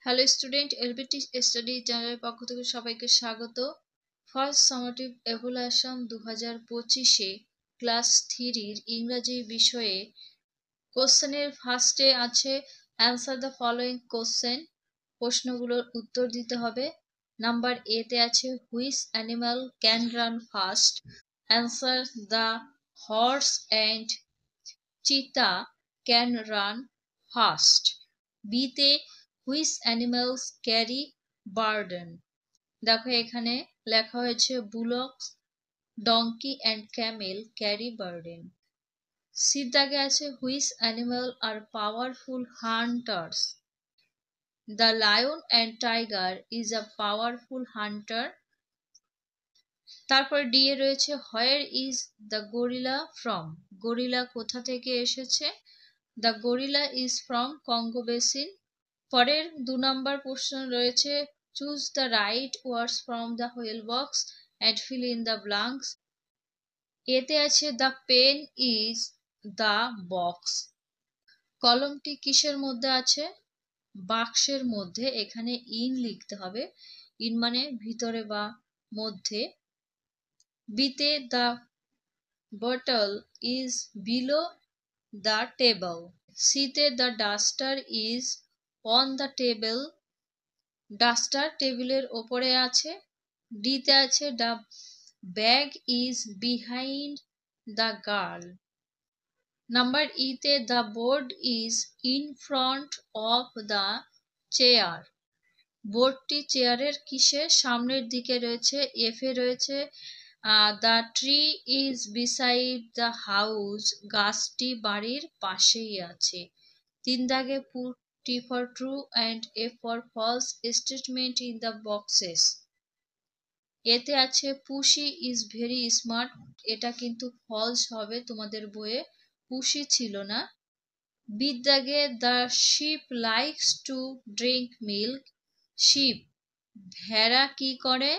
Hello student, LBT study চ্যানেলের পক্ষ থেকে সবাইকে স্বাগত। ফার্স্ট সামেটিভ এভালুয়েশন 2025-এ ক্লাস 3-র ইংরাজি বিষয়ে কোশ্চেনের ফার্স্টে আছে অ্যান্সার দ্য ফলোয়িং কোশ্চেন। প্রশ্নগুলোর উত্তর দিতে হবে। নাম্বার এতে আছে which animal can run fast, answer the horse and cheetah can run fast. বিতে হুইচ অ্যানিমালস ক্যারি বার্ডেন। দেখো এখানে লেখা হয়েছে bullocks, donkey and camel carry burden. সির দাগে আছে which animal are powerful hunters. The lion and tiger is a powerful hunter. তারপর D এ রয়েছে where is the gorilla from. Gorilla কোথা থেকে এসেছে? The gorilla is from Congo basin. পরের 2 নম্বর প্রশ্ন রয়েছে choose the right words from the whale box and fill in the blanks. এতে আছে the pen is the box. কলমটি কিসের মধ্যে আছে? বাক্সের মধ্যে। এখানে ইন লিখতে হবে, ইন মানে ভিতরে বা মধ্যে। বিতে the bottle is below the table. সিতে the duster is on the table. Duster টেবিলের ওপরে আছে। ডিতে আছে the bag is behind the girl. Number ইতে the board is in front of the chair. বোর্ডটি চেয়ারের কিসের সামনের দিকে রয়েছে। এফে রয়েছে the tree is beside the house. গাছটি বাড়ির পাশেই আছে। 3 দাগে put T for true and F for false statement in the boxes. এতে আছে পুশি ইজ ভেরি স্মার্ট। এটা কিন্তু ফলস হবে, তোমাদের বইয়ে পুশি ছিল না। বির দাগে the sheep likes to drink milk. Sheep ভেড়া কি করে?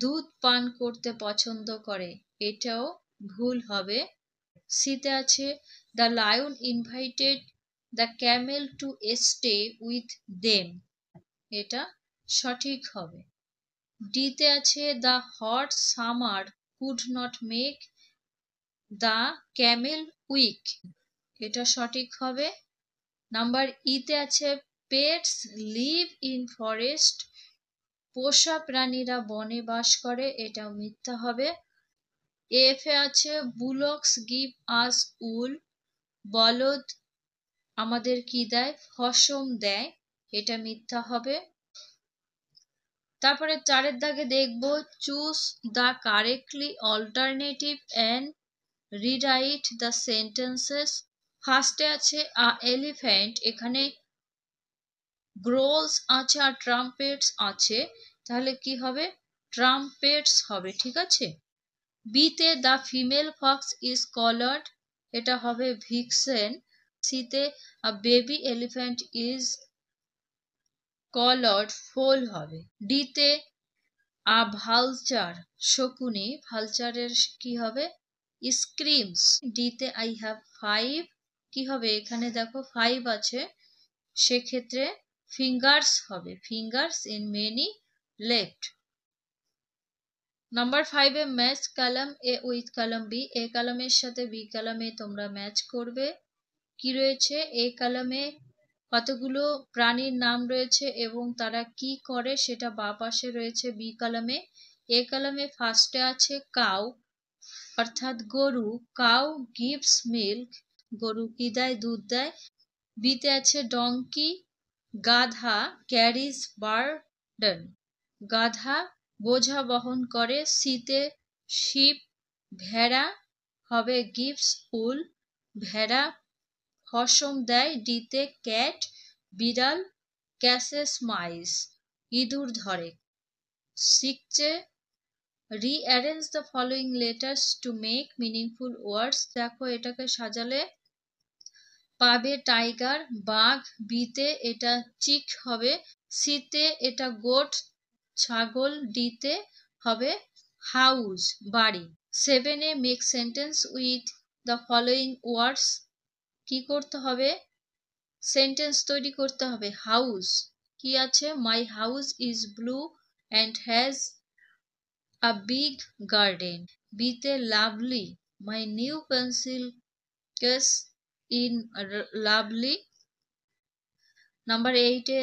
দুধ পান করতে পছন্দ করে। এটাও ভুল হবে। সিতে আছে the lion invited the camel to stay with them. এটা সঠিক হবে। ডিতে আছে the hot summer could not make the camel weak. এটা সঠিক হবে। নাম্বার ইতে আছে পেটস লিভ ইন ফরেস্ট। পোষা প্রাণীরা বনে বাস করে। এটাও মিথ্যা হবে। এফে আছে বুলক্স গিভ আস উল। বলদ আমাদের কি দেয়? ফসম দেয়। এটা মিথ্যা হবে। তারপরে 4 দাগে দেখব choose the correctly alternative and rewrite the sentences. ফার্স্টে আছে আ এলিফ্যান্ট, এখানে গ্রোলস আছে আর ট্রাম্পেটস আছে, তাহলে কি হবে? ট্রাম্পেটস হবে, ঠিক আছে। বিতে the female fox is called, এটা হবে ভিক্সেন। সিতে a baby elephant is called foal হবে। ডিতে আ ভালচার শকুনি, ভালচারের কি হবে? স্ক্রিমস। ডিতে আই হ্যাভ 5 কি হবে? এখানে দেখো 5 আছে, সেক্ষেত্রে ফিঙ্গার্স হবে, fingers in many left. Number 5 এ match column A with column B. A কলামের সাথে বি কলামে তোমরা ম্যাচ করবে। কি রয়েছে? এ কলামে কতগুলো প্রাণীর নাম রয়েছে এবং তারা কি করে সেটা বাঁ পাশে রয়েছে বি কলামে। এ কলামে ফার্স্টে আছে কাউ অর্থাৎ গরু। কাউ গিভস মিল্ক, গরু কি দেয়? দুধ দেয়। বিতে আছে ডঙ্কি, গাধা ক্যারিজ বার্ডেন, গাধা বোঝা বহন করে। সিতে শিপ, ভেড়া হবে গিভস উল, ভেড়া ফসম দেয়। ডিতে ক্যাট, বিড়াল ক্যাসেস মাইস, ইঁদুর ধরে। শিখছে rearrange the following letters to make meaningful ওয়ার্ডস। দেখো এটাকে সাজালে পাবে টাইগার, বাঘ। বিতে এটা চিক হবে। সিতে এটা গোট, ছাগল। ডিতে হবে হাউস, বাড়ি। 7 এ make sentence with the following words. কি করতে হবে? সেন্টেন্স তৈরি করতে হবে। হাউস কি আছে? My house is blue and has a big garden. বিতে lovely, my new pencil case in lovely. Number 8 এ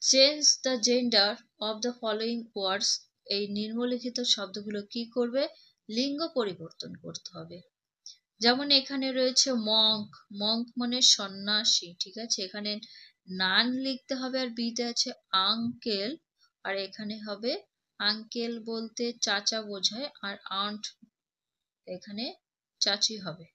change the gender of the following words. এই নিম্নলিখিত শব্দগুলো কি করবে? লিঙ্গ পরিবর্তন করতে হবে। যেমন এখানে রয়েছে মঙ্ক, মঙ্ক মানে সন্ন্যাসী, ঠিক আছে? এখানে নান লিখতে হবে, আর বিতে আছে আঙ্কেল, আর এখানে হবে আঙ্কেল বলতে চাচা বোঝায়, আর আন্ট এখানে চাচি হবে।